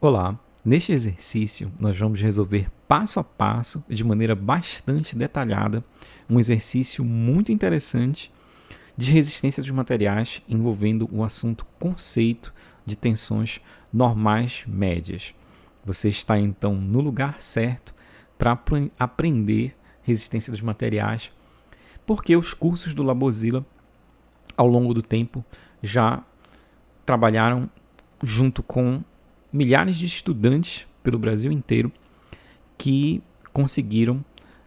Olá, neste exercício nós vamos resolver passo a passo, de maneira bastante detalhada, um exercício muito interessante de resistência dos materiais envolvendo o assunto conceito de tensões normais médias. Você está então no lugar certo para aprender resistência dos materiais, porque os cursos do Labozilla, ao longo do tempo, já trabalharam junto com milhares de estudantes pelo Brasil inteiro que conseguiram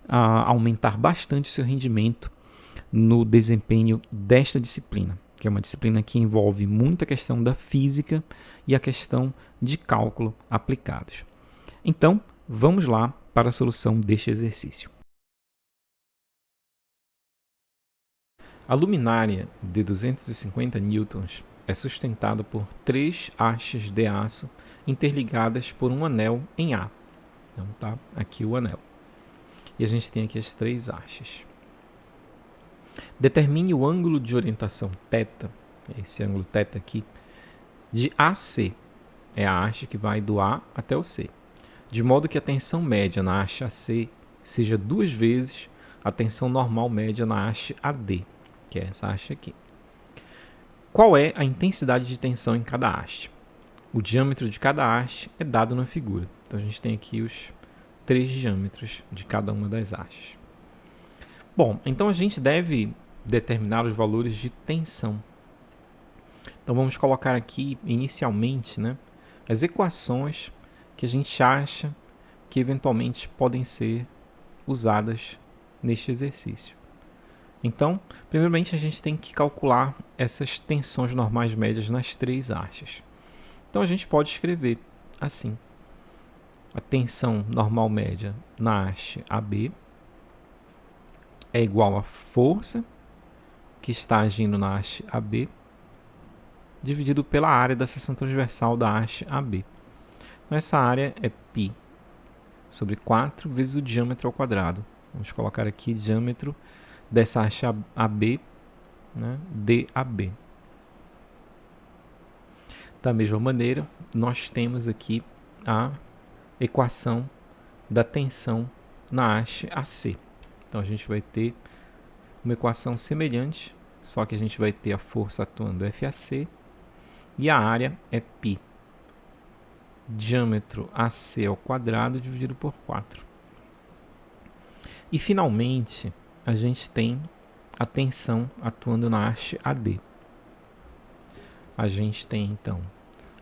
aumentar bastante o seu rendimento no desempenho desta disciplina, que é uma disciplina que envolve muita questão da física e a questão de cálculo aplicados. Então, vamos lá para a solução deste exercício. A luminária de 250 newtons é sustentada por 3 hastes de aço interligadas por um anel em A. Então tá aqui o anel. E a gente tem aqui as 3 hastes. Determine o ângulo de orientação θ, esse ângulo θ aqui, de AC. É a haste que vai do A até o C. De modo que a tensão média na haste AC seja 2 vezes a tensão normal média na haste AD, que é essa haste aqui. Qual é a intensidade de tensão em cada haste? O diâmetro de cada haste é dado na figura. Então a gente tem aqui os 3 diâmetros de cada uma das hastes. Bom, então a gente deve determinar os valores de tensão. Então vamos colocar aqui inicialmente, as equações que a gente acha que eventualmente podem ser usadas neste exercício. Então, primeiramente a gente tem que calcular essas tensões normais médias nas 3 hastes. Então a gente pode escrever assim: a tensão normal média na haste AB é igual à força que está agindo na haste AB dividido pela área da seção transversal da haste AB. Então essa área é π sobre 4 vezes o diâmetro ao quadrado. Vamos colocar aqui diâmetro dessa haste AB, DAB. Da mesma maneira, nós temos aqui a equação da tensão na haste AC. Então a gente vai ter uma equação semelhante, só que a gente vai ter a força atuando FAC e a área é π. Diâmetro AC ao quadrado dividido por 4. E finalmente, a gente tem a tensão atuando na haste AD. A gente tem então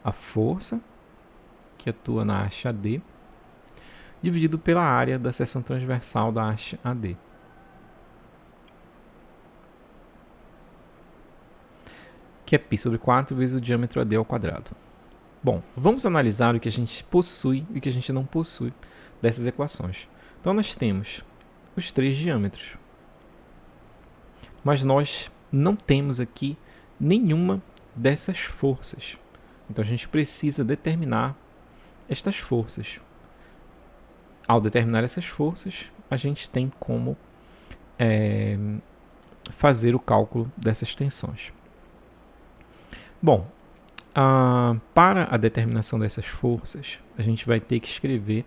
a força que atua na haste AD dividido pela área da seção transversal da haste AD. Que é π sobre 4 vezes o diâmetro AD ao quadrado. Bom, vamos analisar o que a gente possui e o que a gente não possui dessas equações. Então nós temos os 3 diâmetros, mas nós não temos aqui nenhuma dessas forças. Então a gente precisa determinar estas forças. Ao determinar essas forças, a gente tem como fazer o cálculo dessas tensões. Bom, para a determinação dessas forças, a gente vai ter que escrever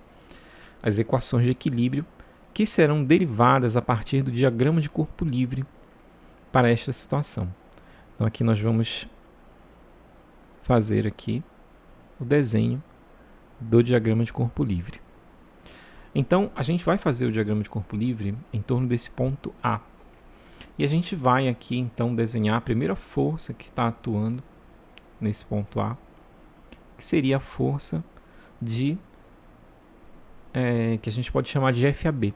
as equações de equilíbrio que serão derivadas a partir do diagrama de corpo livre para esta situação. Então aqui nós vamos fazer aqui o desenho do diagrama de corpo livre. Então a gente vai fazer o diagrama de corpo livre em torno desse ponto A. E a gente vai aqui então desenhar a primeira força que está atuando nesse ponto A, que seria a força de que a gente pode chamar de FAB.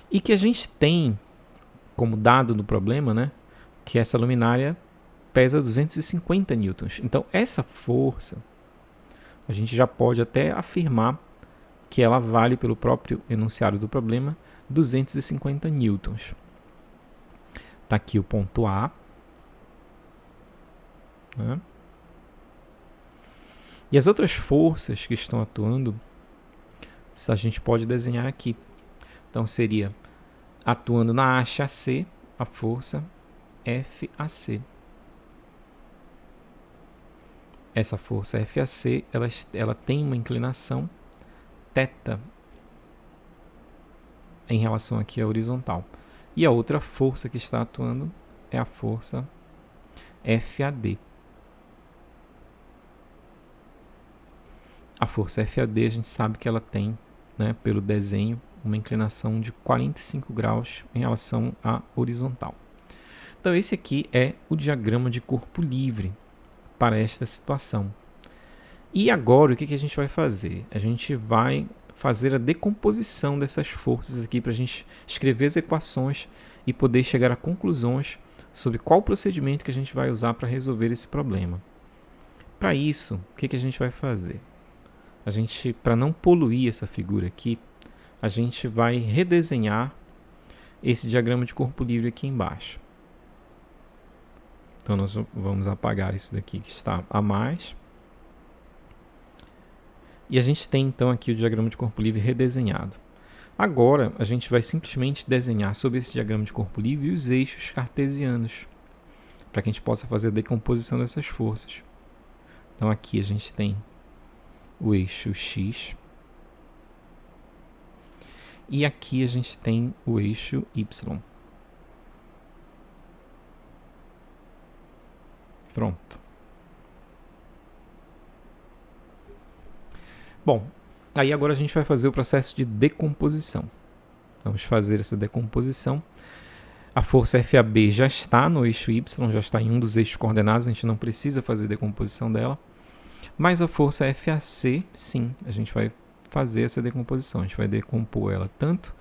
E que a gente tem como dado no problema, que essa luminária pesa 250 newtons. Então essa força a gente já pode até afirmar que ela vale, pelo próprio enunciado do problema, 250 newtons. Está aqui o ponto A. E as outras forças que estão atuando, a gente pode desenhar aqui. Então seria, atuando na haste AC, a força FAC. essa força FAC, ela tem uma inclinação θ em relação aqui à horizontal. E a outra força que está atuando é a força FAD. A força FAD a gente sabe que ela tem, né, pelo desenho, uma inclinação de 45 graus em relação à horizontal. Então esse aqui é o diagrama de corpo livre para esta situação. E agora o que a gente vai fazer? A gente vai fazer a decomposição dessas forças aqui para a gente escrever as equações e poder chegar a conclusões sobre qual procedimento que a gente vai usar para resolver esse problema. Para isso, o que a gente vai fazer? A gente, para não poluir essa figura aqui, a gente vai redesenhar esse diagrama de corpo livre aqui embaixo. Então nós vamos apagar isso daqui que está a mais. E a gente tem então aqui o diagrama de corpo livre redesenhado. Agora a gente vai simplesmente desenhar sobre esse diagrama de corpo livre os eixos cartesianos, para que a gente possa fazer a decomposição dessas forças. Então aqui a gente tem o eixo X. E aqui a gente tem o eixo Y. Pronto. Bom, aí agora a gente vai fazer o processo de decomposição. Vamos fazer essa decomposição. A força FAB já está no eixo Y, já está em um dos eixos coordenados, a gente não precisa fazer decomposição dela. Mas a força FAC, sim, a gente vai fazer essa decomposição. A gente vai decompor ela tanto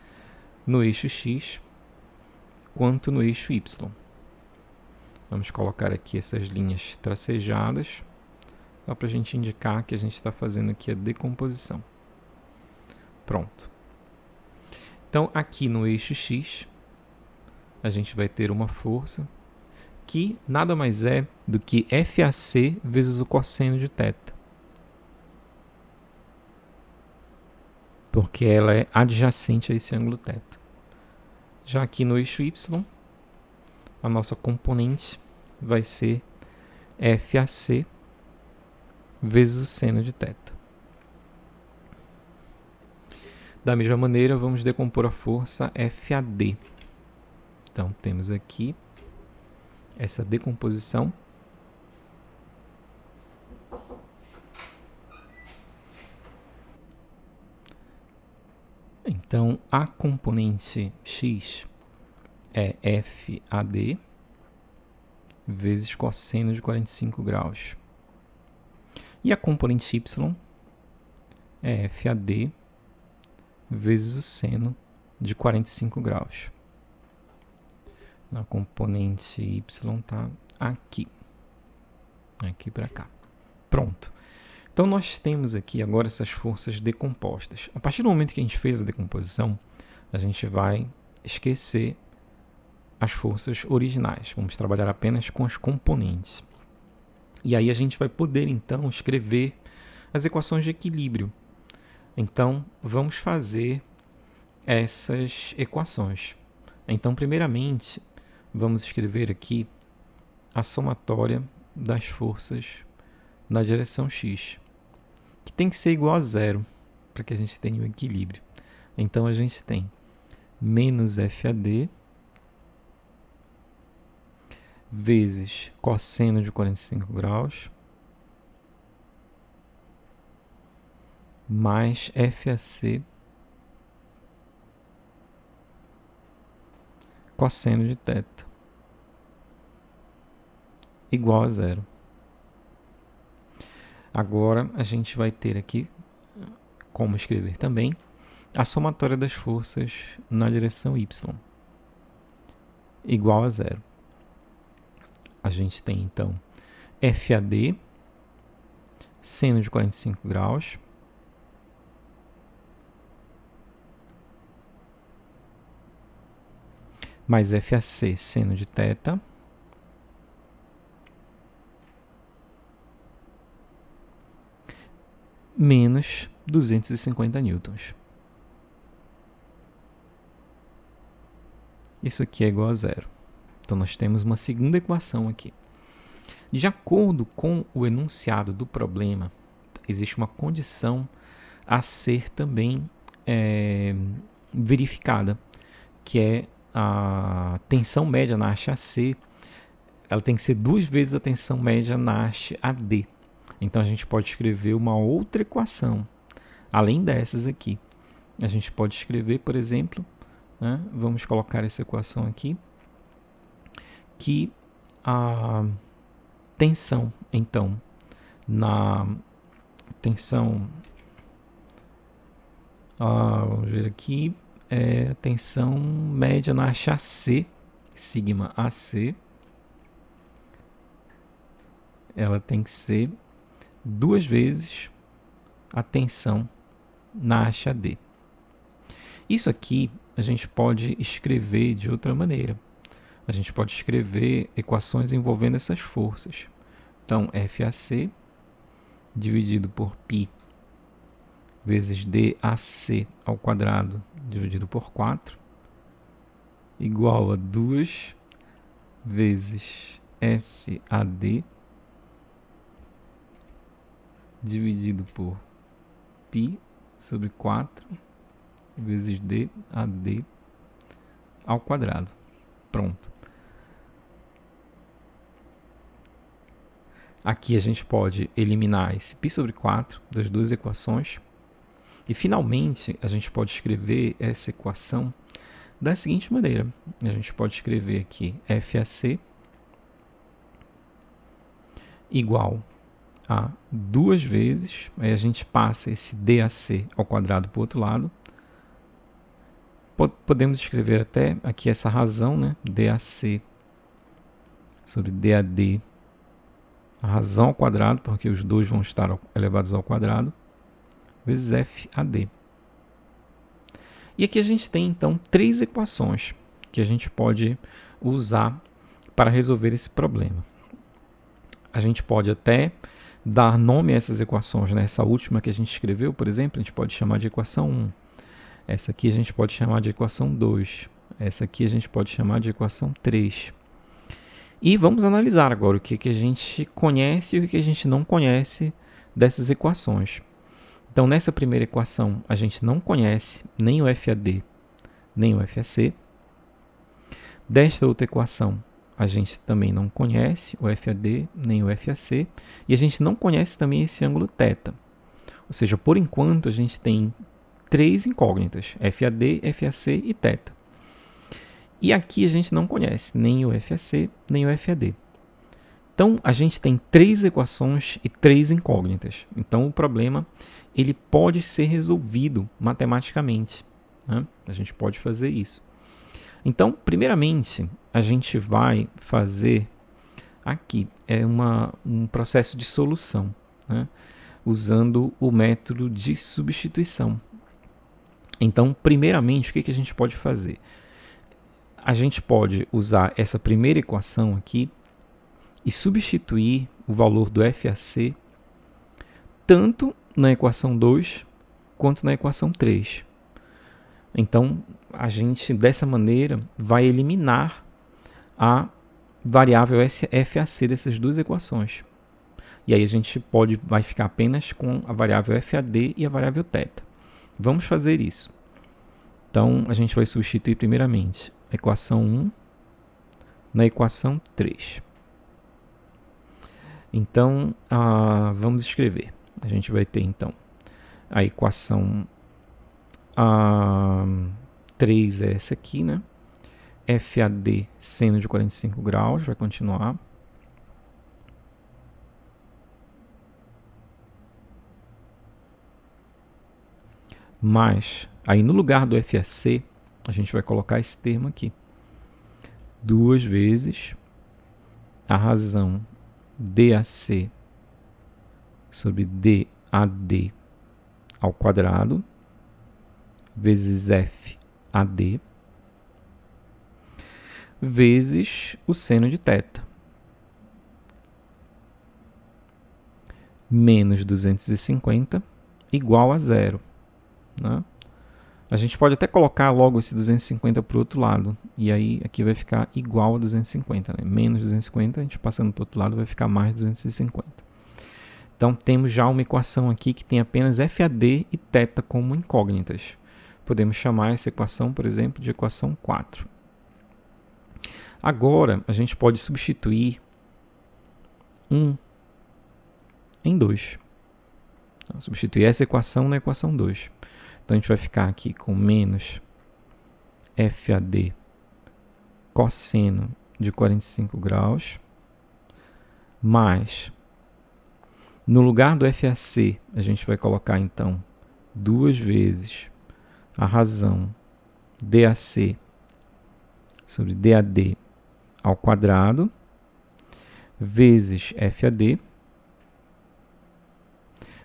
no eixo X quanto no eixo Y. Vamos colocar aqui essas linhas tracejadas, só para a gente indicar que a gente está fazendo aqui a decomposição. Pronto. Então, aqui no eixo X, a gente vai ter uma força que nada mais é do que FAC vezes o cosseno de θ. Porque ela é adjacente a esse ângulo θ. Já aqui no eixo Y, a nossa componente vai ser FAC vezes o seno de θ. Da mesma maneira, vamos decompor a força FAD. Então, temos aqui essa decomposição. Então, a componente X é FAD vezes cosseno de 45 graus. E a componente Y é FAD vezes o seno de 45 graus. A componente Y está aqui. Aqui para cá. Pronto. Então nós temos aqui agora essas forças decompostas. A partir do momento que a gente fez a decomposição, a gente vai esquecer as forças originais. Vamos trabalhar apenas com as componentes. E aí a gente vai poder então escrever as equações de equilíbrio. Então vamos fazer essas equações. Então primeiramente vamos escrever aqui a somatória das forças na direção X, que tem que ser igual a zero para que a gente tenha o equilíbrio. Então a gente tem menos FAD vezes cosseno de 45 graus mais FAC cosseno de θ igual a zero. Agora a gente vai ter aqui como escrever também a somatória das forças na direção Y igual a zero. A gente tem então FAD seno de 45 graus mais FAC seno de θ menos 250 newtons. Isso aqui é igual a zero. Então nós temos uma segunda equação aqui. De acordo com o enunciado do problema, existe uma condição a ser também verificada, que é a tensão média na haste AC. Ela tem que ser 2 vezes a tensão média na haste AD. Então a gente pode escrever uma outra equação, além dessas aqui. A gente pode escrever, por exemplo, né, vamos colocar essa equação aqui, que a tensão, então, na tensão, vamos ver aqui, tensão média na haste AC, sigma AC, ela tem que ser 2 vezes a tensão na haste AD. Isso aqui a gente pode escrever de outra maneira. A gente pode escrever equações envolvendo essas forças. Então, FAC dividido por π vezes DAC ao quadrado dividido por 4 igual a 2 vezes FAD dividido por π sobre 4 vezes DAD ao quadrado. Pronto. Aqui a gente pode eliminar esse π sobre 4 das duas equações. E, finalmente, a gente pode escrever essa equação da seguinte maneira. A gente pode escrever aqui FAC igual a 2 vezes, aí a gente passa esse DAC ao quadrado para o outro lado. Podemos escrever até aqui essa razão, né? DAC sobre DAD, a razão ao quadrado, porque os dois vão estar elevados ao quadrado, vezes FAD. E aqui a gente tem, então, 3 equações que a gente pode usar para resolver esse problema. A gente pode até dar nome a essas equações, né? Essa última que a gente escreveu, por exemplo, a gente pode chamar de equação 1. Essa aqui a gente pode chamar de equação 2. Essa aqui a gente pode chamar de equação 3. E vamos analisar agora o que a gente conhece e o que a gente não conhece dessas equações. Então, nessa primeira equação, a gente não conhece nem o FAD, nem o FAC. Desta outra equação, a gente também não conhece o FAD, nem o FAC. E a gente não conhece também esse ângulo θ. Ou seja, por enquanto, a gente tem 3 incógnitas, FAD, FAC e θ. E aqui a gente não conhece nem o FAC, nem o FAD. Então, a gente tem 3 equações e 3 incógnitas. Então, o problema ele pode ser resolvido matematicamente, né? A gente pode fazer isso. Então, primeiramente, a gente vai fazer aqui um processo de solução, né? Usando o método de substituição. Então, primeiramente, o que a gente pode fazer? A gente pode usar essa primeira equação aqui e substituir o valor do FAC tanto na equação 2 quanto na equação 3. Então, a gente, dessa maneira, vai eliminar a variável FAC dessas duas equações. E aí a gente vai ficar apenas com a variável FAD e a variável θ. Vamos fazer isso. Então, a gente vai substituir primeiramente a equação 1 na equação 3. Então, vamos escrever. A gente vai ter, então, a equação 3 é essa aqui, né? FAD seno de 45 graus, vai continuar. Mas, aí no lugar do FAC, a gente vai colocar esse termo aqui. 2 vezes a razão DAC sobre DAD ao quadrado, vezes FAD, vezes o seno de θ, menos 250, igual a 0. Né? A gente pode até colocar logo esse 250 para o outro lado. E aí aqui vai ficar igual a 250. Né? Menos 250, a gente passando para o outro lado vai ficar mais 250. Então temos já uma equação aqui que tem apenas FAD e θ como incógnitas. Podemos chamar essa equação, por exemplo, de equação 4. Agora a gente pode substituir 1 em 2. Então, substituir essa equação na equação 2. Então a gente vai ficar aqui com menos FAD cosseno de 45 graus, mais, no lugar do FAC, a gente vai colocar então 2 vezes a razão DAC sobre DAD ao quadrado, vezes FAD,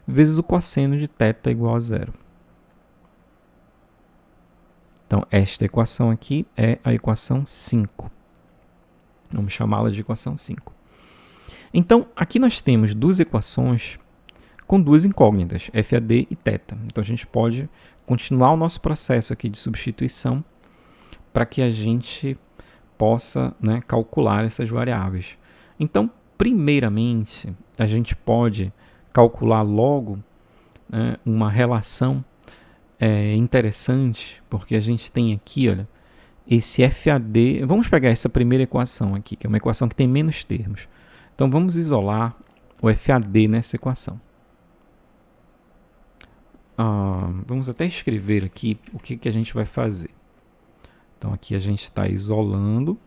vezes o cosseno de θ igual a 0. Então, esta equação aqui é a equação 5. Vamos chamá-la de equação 5. Então, aqui nós temos duas equações com duas incógnitas, FAD e θ. Então, a gente pode continuar o nosso processo aqui de substituição para que a gente possa, né, calcular essas variáveis. Então, primeiramente, a gente pode calcular logo, né, uma relação interessante, porque a gente tem aqui, olha, esse FAD. Vamos pegar essa primeira equação aqui, que é uma equação que tem menos termos. Então, vamos isolar o FAD nessa equação. Vamos até escrever aqui o que a gente vai fazer. Então, aqui a gente está isolando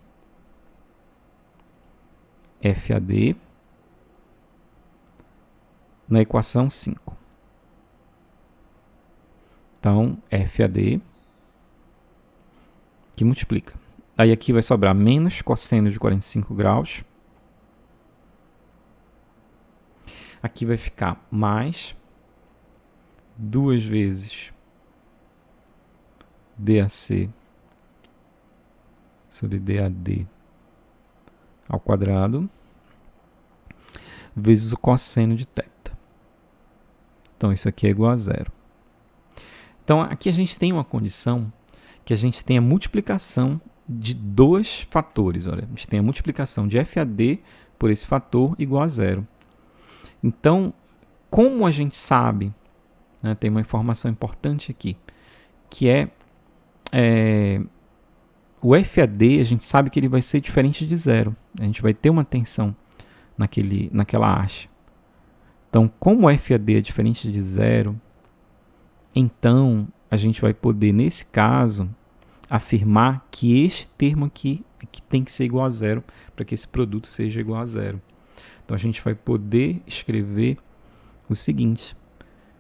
FAD na equação 5. Então, FAD, que multiplica. Aí aqui vai sobrar menos cosseno de 45 graus. Aqui vai ficar mais 2 vezes DAC sobre DAD ao quadrado, vezes o cosseno de θ. Então, isso aqui é igual a 0. Então, aqui a gente tem uma condição que a gente tem a multiplicação de dois fatores. Olha, a gente tem a multiplicação de FAD por esse fator igual a 0. Então, como a gente sabe, né, tem uma informação importante aqui, que o FAD, a gente sabe que ele vai ser diferente de 0. A gente vai ter uma tensão naquela haste. Então, como o FAD é diferente de 0, então a gente vai poder, nesse caso, afirmar que este termo aqui é que tem que ser igual a 0 para que esse produto seja igual a 0. Então, a gente vai poder escrever o seguinte: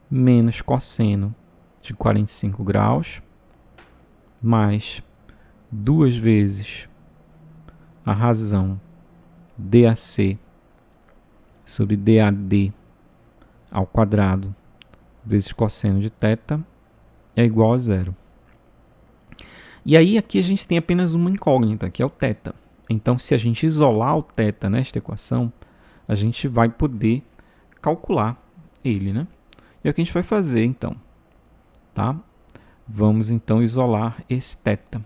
menos cosseno de 45 graus mais 2 vezes a razão DAC sobre DAD ao quadrado vezes cosseno de θ é igual a 0. E aí aqui a gente tem apenas uma incógnita, que é o θ. Então, se a gente isolar o θ nesta equação, a gente vai poder calcular ele, né? E é o que a gente vai fazer, então. Tá? Vamos, então, isolar esse θ.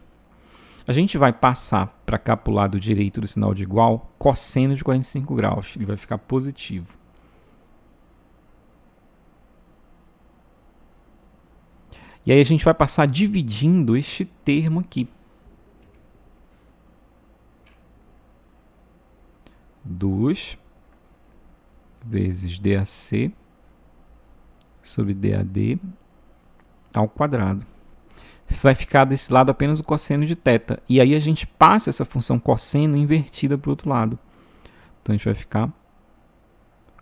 A gente vai passar para cá, para o lado direito do sinal de igual, cosseno de 45 graus. Ele vai ficar positivo. E aí a gente vai passar dividindo este termo aqui. 2 vezes DAC sobre DAD ao quadrado. Vai ficar desse lado apenas o cosseno de θ. E aí a gente passa essa função cosseno invertida para o outro lado. Então a gente vai ficar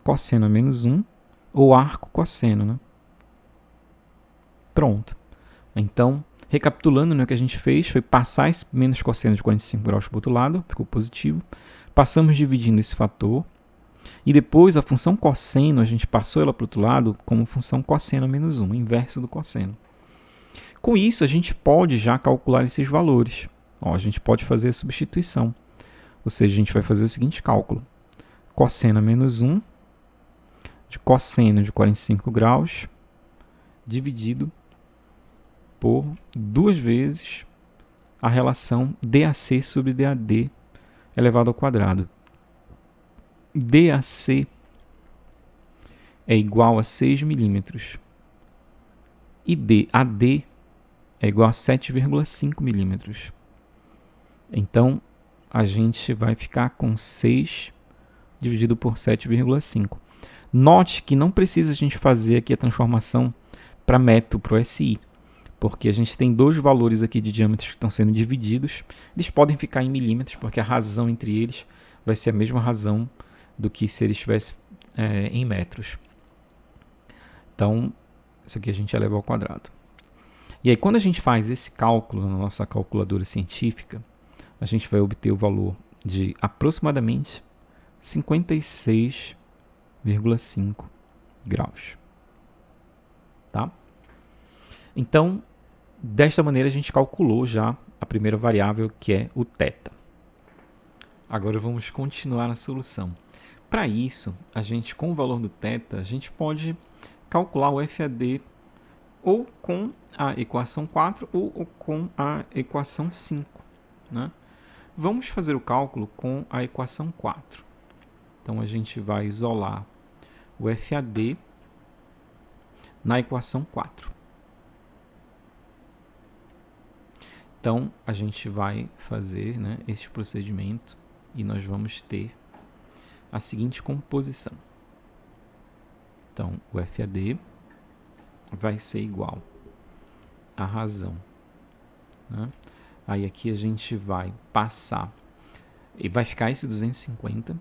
cosseno a menos 1, ou arco cosseno, né? Pronto. Então, recapitulando, né, o que a gente fez foi passar esse menos cosseno de 45 graus para o outro lado, ficou positivo. Passamos dividindo esse fator. E depois a função cosseno, a gente passou ela para o outro lado como função cosseno a menos 1, inverso do cosseno. Com isso, a gente pode já calcular esses valores. A gente pode fazer a substituição. Ou seja, a gente vai fazer o seguinte cálculo. Cosseno a menos 1 de cosseno de 45 graus dividido por 2 vezes a relação DAC sobre DAD elevado ao quadrado. DAC é igual a 6 milímetros e DAD é igual a 7,5 milímetros. Então, a gente vai ficar com 6 dividido por 7,5. Note que não precisa a gente fazer aqui a transformação para metro, para o SI, porque a gente tem dois valores aqui de diâmetros que estão sendo divididos. Eles podem ficar em milímetros, porque a razão entre eles vai ser a mesma razão do que se ele estivesse em metros. Então, isso aqui a gente eleva ao quadrado. E aí, quando a gente faz esse cálculo na nossa calculadora científica, a gente vai obter o valor de aproximadamente 56,5 graus. Tá? Então, desta maneira, a gente calculou já a primeira variável, que é o θ. Agora vamos continuar na solução. Para isso, a gente, com o valor do θ, a gente pode calcular o FAD ou com a equação 4 ou com a equação 5. Né? Vamos fazer o cálculo com a equação 4. Então, a gente vai isolar o FAD na equação 4. Então, a gente vai fazer, né, este procedimento e nós vamos ter a seguinte composição. Então, o FAD vai ser igual à razão. Né? Aí aqui a gente vai passar, e vai ficar esse 250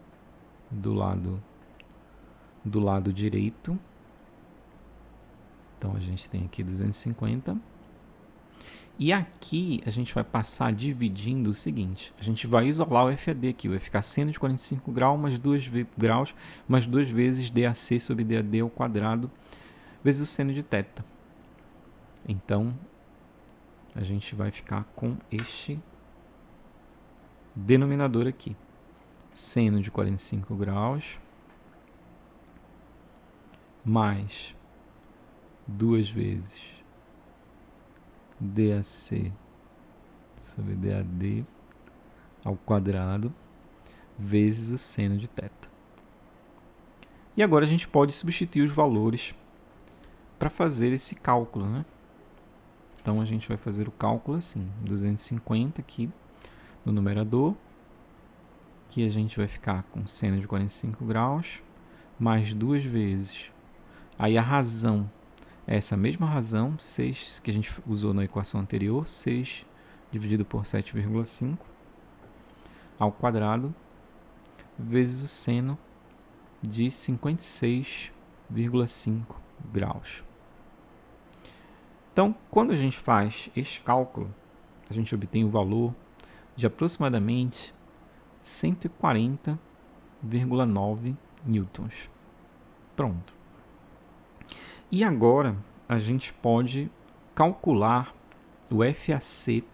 do lado direito. Então, a gente tem aqui 250. E aqui a gente vai passar dividindo o seguinte. A gente vai isolar o FAD aqui. Vai ficar seno de 45 graus mais 2 vezes DAC sobre DAD ao quadrado vezes o seno de θ. Então, a gente vai ficar com este denominador aqui. Seno de 45 graus mais 2 vezes DAC sobre DAD ao quadrado vezes o seno de θ. E agora a gente pode substituir os valores para fazer esse cálculo, né? Então a gente vai fazer o cálculo assim, 250 aqui no numerador, que a gente vai ficar com seno de 45 graus, mais 2 vezes. Aí a razão é essa mesma razão, 6, que a gente usou na equação anterior, 6 dividido por 7,5 ao quadrado, vezes o seno de 56,5 graus. Então, quando a gente faz este cálculo, a gente obtém o valor de aproximadamente 140,9 newtons. Pronto. E agora a gente pode calcular o FAC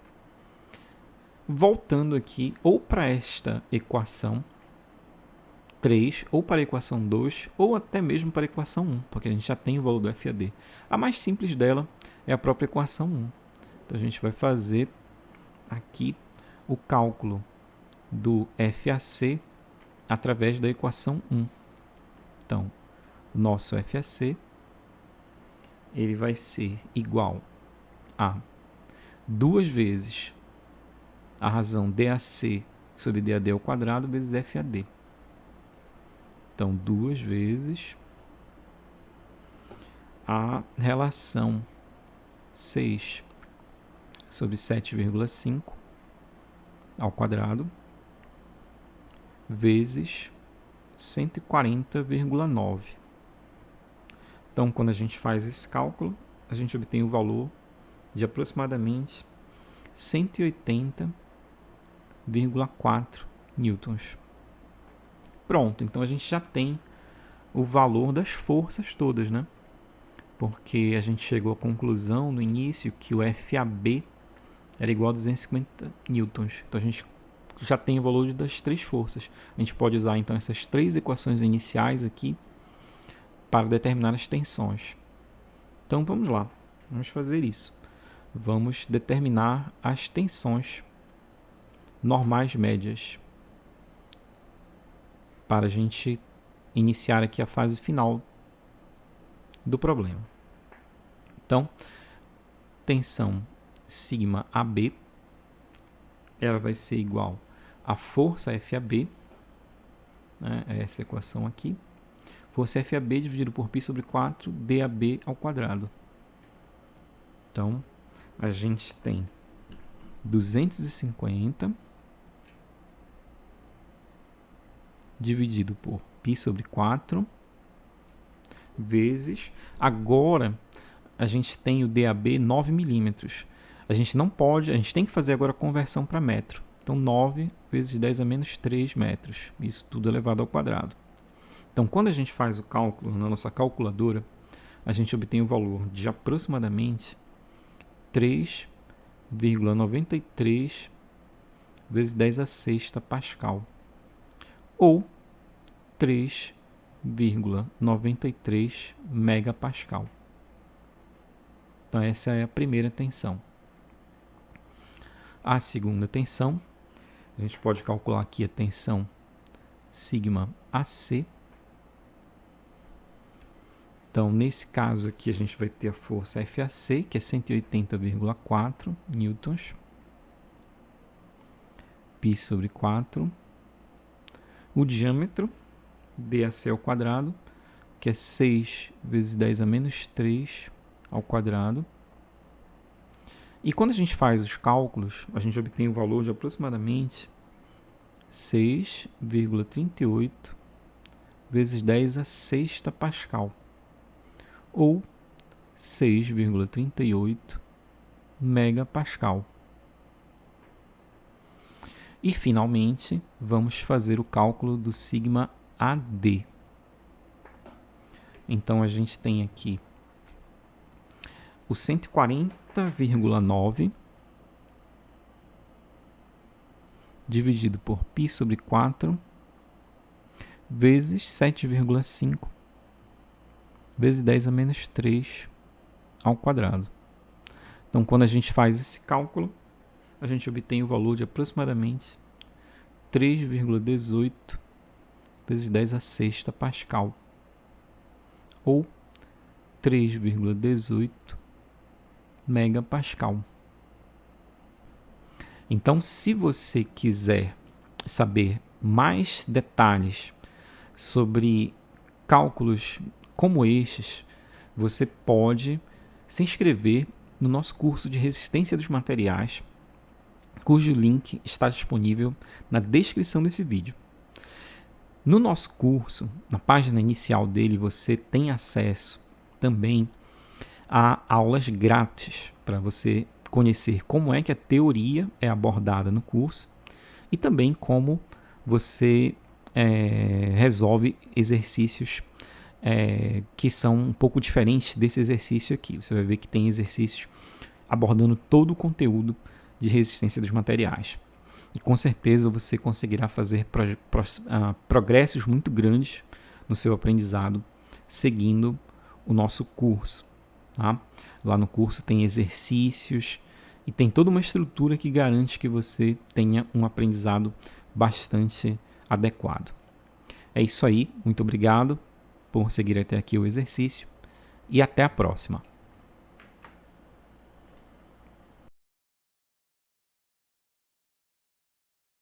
voltando aqui ou para esta equação 3, ou para a equação 2, ou até mesmo para a equação 1, porque a gente já tem o valor do FAD. A mais simples dela é a própria equação 1. Então a gente vai fazer aqui o cálculo do FAC através da equação 1. Então, o nosso FAC ele vai ser igual a 2 vezes a razão DAC sobre DAD ao quadrado vezes FAD. Então, 2 vezes a relação 6 sobre 7,5 ao quadrado vezes 140,9. Então, quando a gente faz esse cálculo, a gente obtém o valor de aproximadamente 180,4 newtons. Pronto, então a gente já tem o valor das forças todas, né? Porque a gente chegou à conclusão no início que o FAB era igual a 250 newtons. Então a gente já tem o valor das 3 forças. A gente pode usar então essas 3 equações iniciais aqui para determinar as tensões. Então vamos lá, vamos fazer isso. vamos determinar as tensões normais médias para a gente iniciar aqui a fase final do problema. Então, tensão sigma AB, ela vai ser igual a força FAB, né, essa equação aqui, força FAB dividido por π sobre 4 DAB ao quadrado. Então, a gente tem 250 dividido por π sobre 4 vezes, agora a gente tem o DAB 9 milímetros. A gente não pode, a gente tem que fazer agora a conversão para metro. Então 9 vezes 10 a menos 3 metros, isso tudo elevado ao quadrado. Então quando a gente faz o cálculo na nossa calculadora, a gente obtém o valor de aproximadamente 3,93 vezes 10 a sexta Pascal, ou 3,93 megapascal. Então essa é a primeira tensão. A segunda tensão, a gente pode calcular aqui a tensão sigma AC. Então, nesse caso aqui, a gente vai ter a força FAC, que é 180,4 newtons, π sobre 4. O diâmetro, DAC ao quadrado, que é 6 vezes 10 a menos 3 ao quadrado. E quando a gente faz os cálculos, a gente obtém o valor de aproximadamente 6,38 vezes 10 a sexta Pascal, ou 6,38 megapascal. E, finalmente, vamos fazer o cálculo do sigma AD. Então, a gente tem aqui o 140,9 dividido por π sobre 4 vezes 7,5 vezes 10 a menos 3 ao quadrado. Então, quando a gente faz esse cálculo, a gente obtém o valor de aproximadamente 3,18 vezes 10 a sexta Pascal, ou 3,18 megapascal. Então, se você quiser saber mais detalhes sobre cálculos como estes, você pode se inscrever no nosso curso de resistência dos materiais, cujo link está disponível na descrição desse vídeo. No nosso curso, na página inicial dele, você tem acesso também a aulas grátis para você conhecer como é que a teoria é abordada no curso e também como você resolve exercícios que são um pouco diferentes desse exercício aqui. Você vai ver que tem exercícios abordando todo o conteúdo de resistência dos materiais. E com certeza você conseguirá fazer progressos muito grandes no seu aprendizado seguindo o nosso curso. Tá? Lá no curso tem exercícios e tem toda uma estrutura que garante que você tenha um aprendizado bastante adequado. É isso aí, muito obrigado por seguir até aqui o exercício e até a próxima.